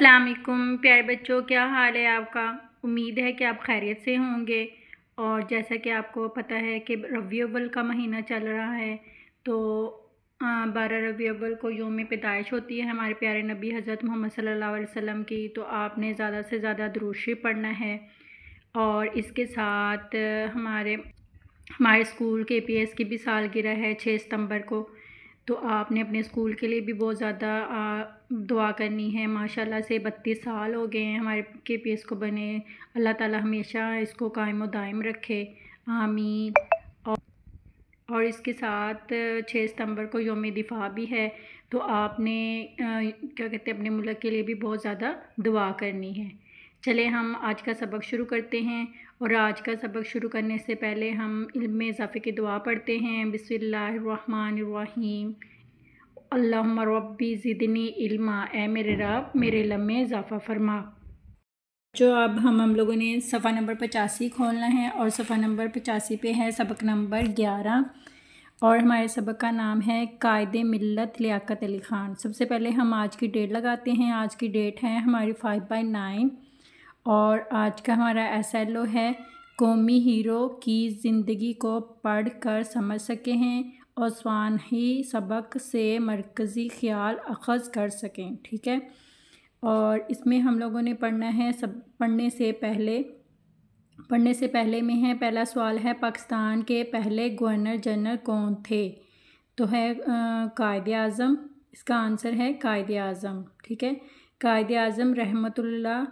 السلام علیکم پیارے بچوں، کیا حال ہے آپ کا؟ امید ہے کہ آپ خیریت سے ہوں گے۔ اور جیسا کہ آپ کو پتہ ہے کہ ربیع الاول کا مہینہ چل رہا ہے، تو 12 ربیع الاول کو یوم پیدائش ہوتی ہے ہمارے پیارے نبی حضرت محمد صلی اللہ علیہ وسلم کی۔ تو آپ نے زیادہ سے زیادہ درود شریف پڑھنا ہے، اور اس کے ساتھ ہمارے اسکول کے PS کی بھی سالگرہ ہے 6 ستمبر کو، تو آپ نے اپنے اسکول کے لیے بھی بہت زیادہ دعا کرنی ہے۔ ماشاءاللہ سے 32 سال ہو گئے ہیں ہمارے KPS کو بنے۔ اللہ تعالی ہمیشہ اس کو قائم و دائم رکھے، آمین۔ اور اس کے ساتھ 6 ستمبر کو یوم دفاع بھی ہے، تو آپ نے کیا کہتے ہیں اپنے ملک کے لیے بھی بہت زیادہ دعا کرنی ہے۔ چلیں ہم آج کا سبق شروع کرتے ہیں، اور آج کا سبق شروع کرنے سے پہلے ہم علم میں اضافے کی دعا پڑھتے ہیں۔ بسم اللہ الرحمن الرحیم۔ اللہم ربی زدنی علما، اے میرے رب میرے علم میں اضافہ فرما۔ جو اب ہم لوگوں نے صفحہ نمبر 85 کھولنا ہے، اور صفحہ نمبر 85 پہ ہے سبق نمبر 11، اور ہمارے سبق کا نام ہے قائد ملت لیاقت علی خان۔ سب سے پہلے ہم آج کی ڈیٹ لگاتے ہیں۔ آج کی ڈیٹ ہے ہماری 5/9، اور آج کا ہمارا SLO ہے قومی ہیرو کی زندگی کو پڑھ کر سمجھ سکے ہیں اور سوانحی سبق سے مرکزی خیال اخذ کر سکیں، ٹھیک ہے۔ اور اس میں ہم لوگوں نے پڑھنا ہے پڑھنے سے پہلے میں ہے پہلا سوال ہے پاکستان کے پہلے گورنر جنرل کون تھے؟ تو ہے قائد اعظم، اس کا آنسر ہے قائد اعظم، ٹھیک ہے۔ قائد اعظم رحمۃ اللہ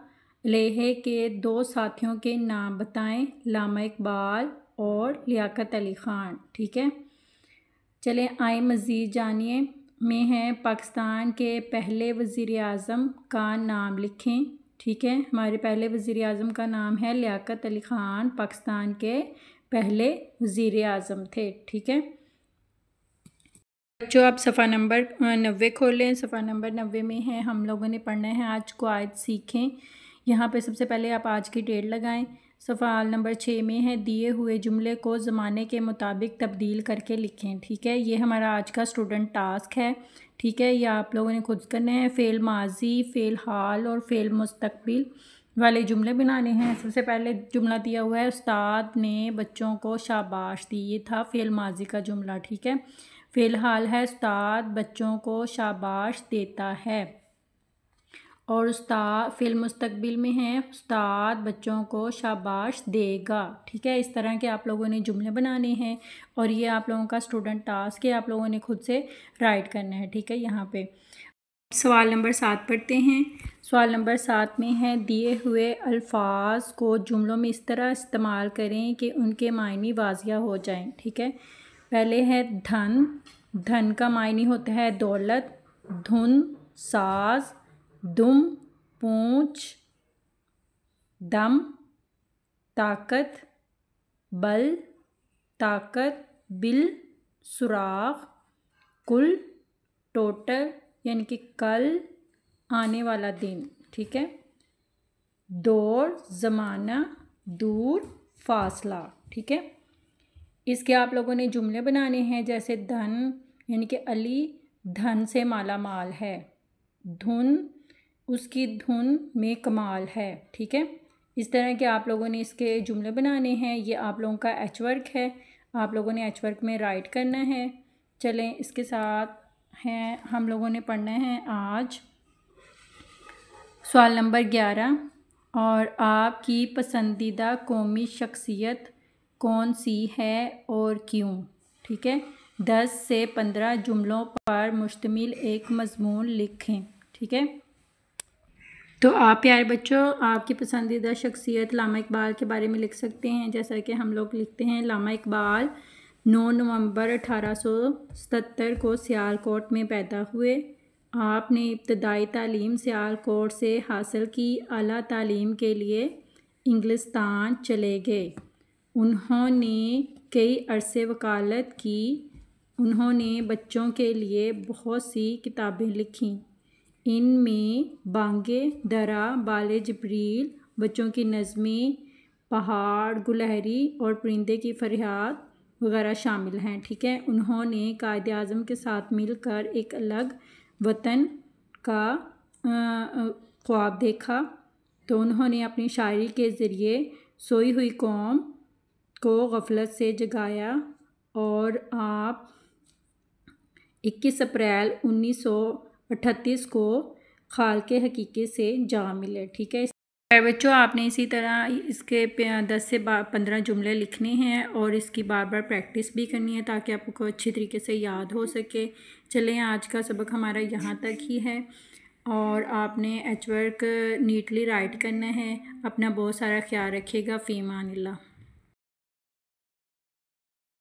علیہ کے 2 ساتھیوں کے نام بتائیں، علامہ اقبال اور لیاقت علی خان، ٹھیک ہے۔ چلیں آئیں مزید جانیے۔ میں ہے پاکستان کے پہلے وزیر اعظم کا نام لکھیں، ٹھیک ہے۔ ہمارے پہلے وزیر اعظم کا نام ہے لیاقت علی خان، پاکستان کے پہلے وزیر اعظم تھے، ٹھیک ہے۔ جو آپ صفحہ نمبر 90 کھولیں، صفحہ نمبر 90 میں ہے ہم لوگوں نے پڑھنا ہے آج قواعد سیکھیں۔ یہاں پہ سب سے پہلے آپ آج کی ڈیٹ لگائیں۔ صفحہ نمبر 6 میں ہے دیے ہوئے جملے کو زمانے کے مطابق تبدیل کر کے لکھیں، ٹھیک ہے۔ یہ ہمارا آج کا اسٹوڈنٹ ٹاسک ہے، ٹھیک ہے۔ یہ آپ لوگوں نے خود کرنا ہے۔ فعل ماضی، فعل حال اور فعل مستقبل والے جملے بنانے ہیں۔ سب سے پہلے جملہ دیا ہوا ہے استاد نے بچوں کو شاباش دی، یہ تھا فعل ماضی کا جملہ، ٹھیک ہے۔ فعل حال ہے استاد بچوں کو شاباش دیتا ہے، اور فعل مستقبل میں ہے استاد بچوں کو شاباش دے گا، ٹھیک ہے۔ اس طرح کے آپ لوگوں نے جملے بنانے ہیں، اور یہ آپ لوگوں کا اسٹوڈنٹ ٹاسک ہے، آپ لوگوں نے خود سے رائٹ کرنا ہے، ٹھیک ہے۔ یہاں پہ سوال نمبر 7 پڑھتے ہیں۔ سوال نمبر 7 میں ہے دیے ہوئے الفاظ کو جملوں میں اس طرح استعمال کریں کہ ان کے معنی واضح ہو جائیں، ٹھیک ہے۔ پہلے ہے دھن، دھن کا معنی ہوتا ہے دولت، دھن ساز، دم پونچھ، دم طاقت، بل طاقت، بل سوراخ، کل ٹوٹل یعنی کہ کل، آنے والا دن، ٹھیک ہے۔ دور زمانہ، دور فاصلہ، ٹھیک ہے۔ اس کے آپ لوگوں نے جملے بنانے ہیں، جیسے دھن یعنی کہ علی دھن سے مالا مال ہے، دھن اس کی دھن میں کمال ہے، ٹھیک ہے۔ اس طرح کے آپ لوگوں نے اس کے جملے بنانے ہیں۔ یہ آپ لوگوں کا ایچ ورک ہے، آپ لوگوں نے ایچ ورک میں رائٹ کرنا ہے۔ چلیں اس کے ساتھ ہیں ہم لوگوں نے پڑھنا ہے آج سوال نمبر 11، اور آپ کی پسندیدہ قومی شخصیت کون سی ہے اور کیوں، ٹھیک ہے۔ 10 سے 15 جملوں پر مشتمل ایک مضمون لکھیں، ٹھیک ہے۔ تو آپ پیارے بچوں آپ کی پسندیدہ شخصیت علامہ اقبال کے بارے میں لکھ سکتے ہیں، جیسا کہ ہم لوگ لکھتے ہیں علامہ اقبال 9 نومبر 1877 کو سیالکوٹ میں پیدا ہوئے۔ آپ نے ابتدائی تعلیم سیالکوٹ سے حاصل کی، اعلیٰ تعلیم کے لیے انگلستان چلے گئے۔ انہوں نے کئی عرصے وکالت کی۔ انہوں نے بچوں کے لیے بہت سی کتابیں لکھیں، ان میں بانگِ درا، بال جبریل، بچوں کی نظمیں، پہاڑ، گلہری اور پرندے کی فریاد وغیرہ شامل ہیں، ٹھیک ہے۔ انہوں نے قائد اعظم کے ساتھ مل کر ایک الگ وطن کا خواب دیکھا تو انہوں نے اپنی شاعری کے ذریعے سوئی ہوئی قوم کو غفلت سے جگایا اور آپ 21 اپریل 1938 کو خالق حقیقی سے جا ملے. ٹھیک ہے بچوں، آپ نے اسی طرح اس کے 10 سے 15 جملے لکھنے ہیں اور اس کی بار بار پریکٹس بھی کرنی ہے تاکہ آپ کو اچھی طریقے سے یاد ہو سکے. چلیں آج کا سبق ہمارا یہاں تک ہی ہے اور آپ نے ایچ ورک نیٹلی رائٹ کرنا ہے. اپنا بہت سارا خیال رکھیے گا. فی امان اللہ.